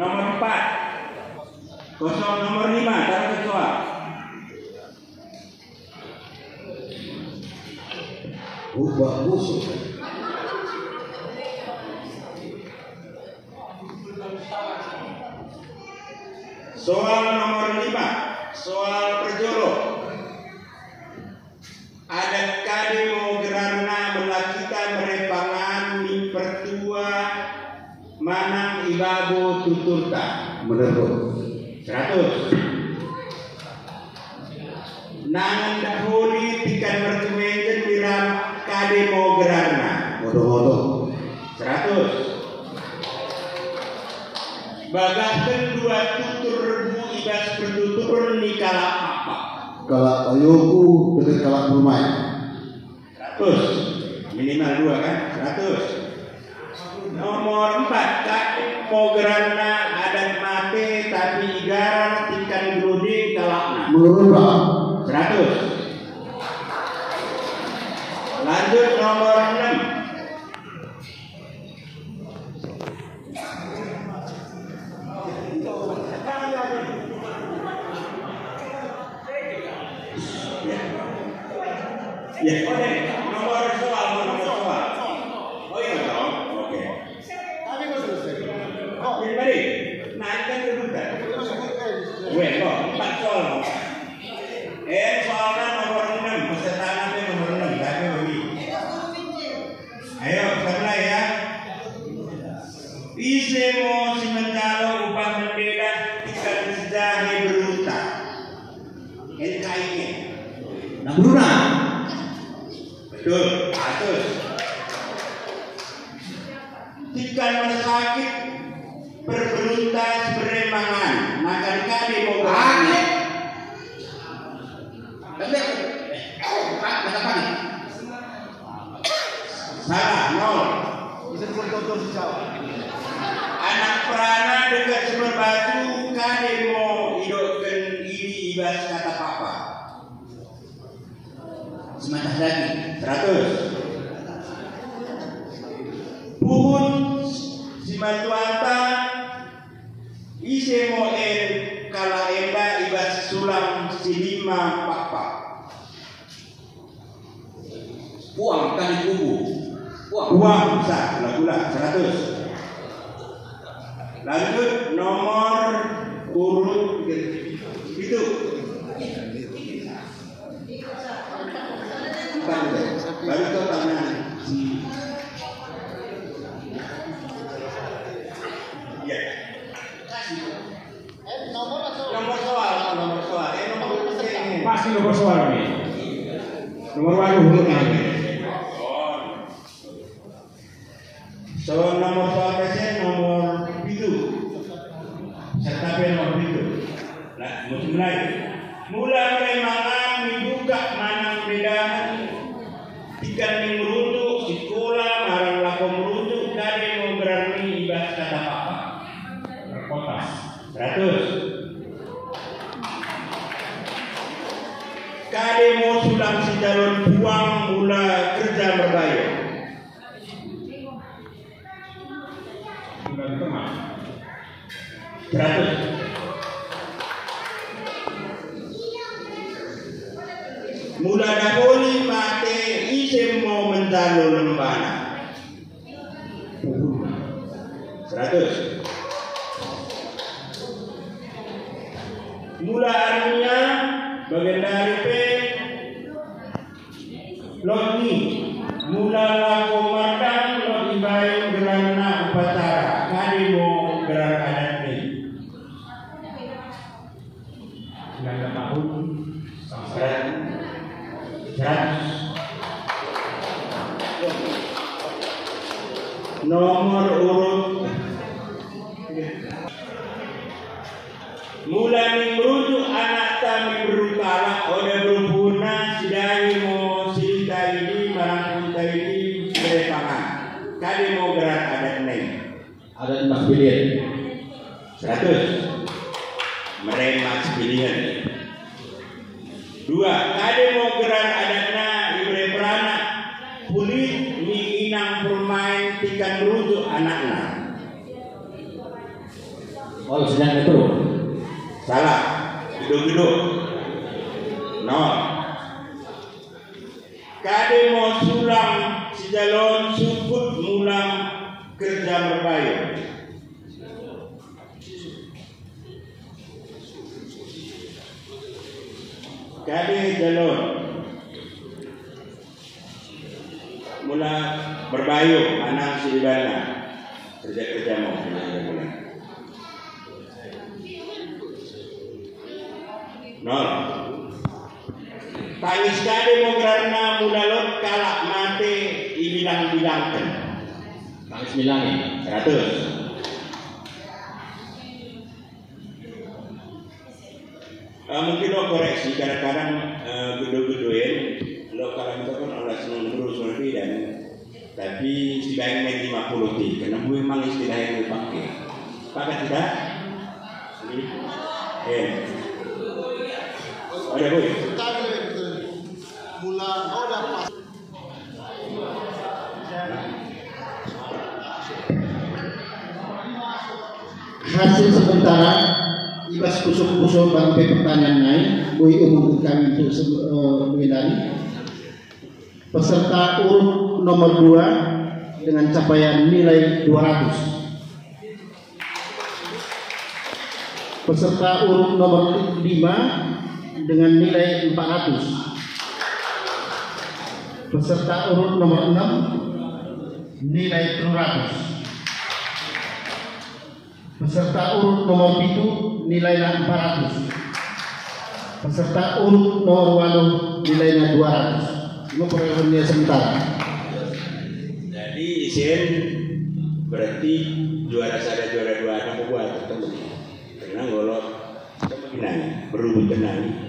nomor 4. Kosong nomor 5, taruh soal. Bagus. Soal nomor 5, soal perjolo. Adat kadimo gerarna melakita merepangan mi pertua manang ibabu tuturta. Menurut 100. Nangan dahuli tikan mertumenjen biram kadimo gerarna. Modo-modo 100. Bagahkan 2 tutur rebu ibas bertutur nikala apa? kalau ayuku dengan kalak rumah 100. Minimal 2 kan? 100. Nomor 4, kadimo gerarna adat mate tapi igaran tikan grudi kalakna. menurut 100. Lanjut nomor 6. Ya, nomor soal. Oh iya dong, oke. tapi kok selesai Mari, naikkan dulu kan. Weh, kok 4 soal. Soalnya nomor 6, pesertaannya nomor 6, tapi lebih. Ayo, mulai ya. Isemo si mencalo upah mendeda ikan sejahe beruta. NKI-nya. nah Bruna Betul, 100. Ikan sakit berberuntas beremangan, makan kali mau berani. Salah, 0. bisa dikontrol sejauh Anak perana dekat sumber batu kali mau hidupkan ini ibas kata papa. Sematah lagi 100. Puhun si matuanta ise mo kala emba ibas sulam si 5 papa. uang kali kubu Uang besar gula 100. Lanjut nomor urut itu. Baru ke tangan. Ya. Nomor soal. Masih nomor soal nih. Nomor wajah hurufnya. So nomor soal presiden nomor itu. Serta nomor itu. Nah, mulai. Mulai remangan dibuka manang bedahan. Ikan merujuk sekolah marang lako merujuk dari mau berani ibas kata apa? Kotas 100. Kade mau sulam si calon buang mula kerja berbayar. Bulan tengah. 100. Mula dahulu mate ise mau mentalo lembana 100. Mula artinya bagian dari P Lotni mula lako mardang lo ibayin gerana upacara kali mau gerak adat ini 9 tahun. 100. Nomor urut mulai merujuk anak kami berukala oleh berhubungan sidai mau cerita ini barang cerita ini berepangan kali mau gerak adat lain ada 4 bilion 100. Meremas pilihan 2. Kade mau gerak adatna ibre perana kulit mi inang bermain tikan merujuk anakna Oh, sedang metro. Salah. Gedung-gedung. Nol. Kade mau sulang sejalon suput mulang kerja merbayu. Kade jalon mula berbayu anak silibana kerja mau nol. Tangis kade mau karena mula lot kalak mate ibilang-bilangkan. Tangis bilangin 100. Mungkin lo koreksi kadang-kadang gedung-gedungin lo kalau itu kan Allah senang terus lebih dan tapi setidaknya 50 ti karena gue memang istilah yang dipakai pakai tidak ada gue mula pas hasil sementara ibas kusuk-kusuk bangkai pertanyaan naik gue umum kami untuk mengenali peserta urut nomor 2 dengan capaian nilai 200, peserta urut nomor 5 dengan nilai 400, peserta urut nomor 6 nilai 300, peserta urut nomor 7 nilainya 400, peserta urut nomor 8 nilainya 200. Ini perolehannya sementara. Jadi isin berarti juara 1 juara 2 anak buat ketemu karena golok kemungkinan berubah tenang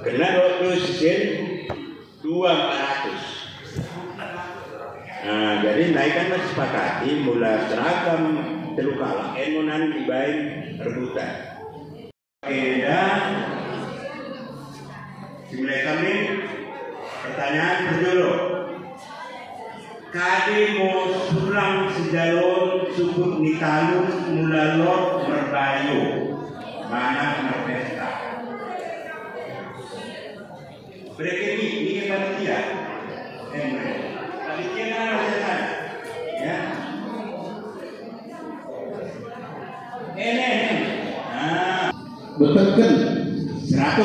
karena terus isin 200. Nah jadi naikkan masih sepakati mula seragam telu kalah emonan dibain rebutan dan dimulai kami pertanyaan berjudul kade mau sulang sejalon suput nitalun mulalot merbayu mana merpesta mereka ini panitia panitia kan ada sana ya ini Betul 100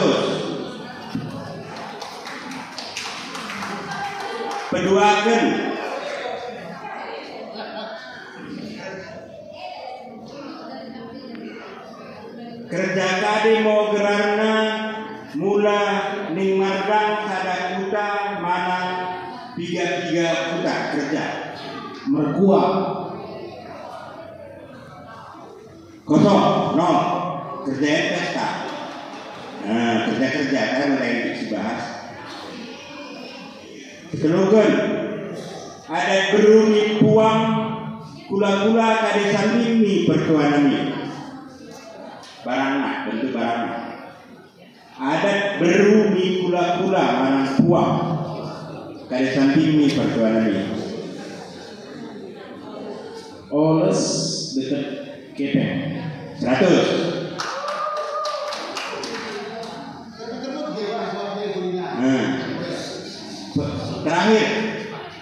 peduakan kerja kade mau gerarna mula ning mardang sada kuta mana 3 kuta kerja merkua kosong nol kerja pesta. Nah kerja kan mulai dibahas. Ketelukan ada berumi puang kula-kula kade sandimi pertuanami barangna bentuk barangna ada berumi kula-kula manang puang kade sandimi pertuanami oles dekat kepeng 100. Terakhir,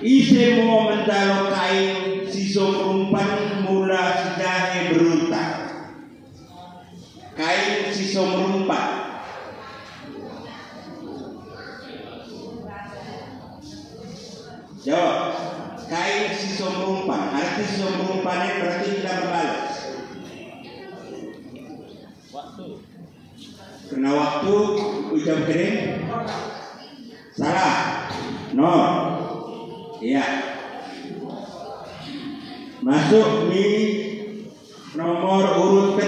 isi mau mencalok kain siso merumpan mula sejahe beruntak. Kain siso merumpan. Jawab. Kain siso merumpan. Arti siso merumpannya berarti kita berbalas. Kena waktu ucap kering. Salah. No. Iya. Masuk di nomor urut P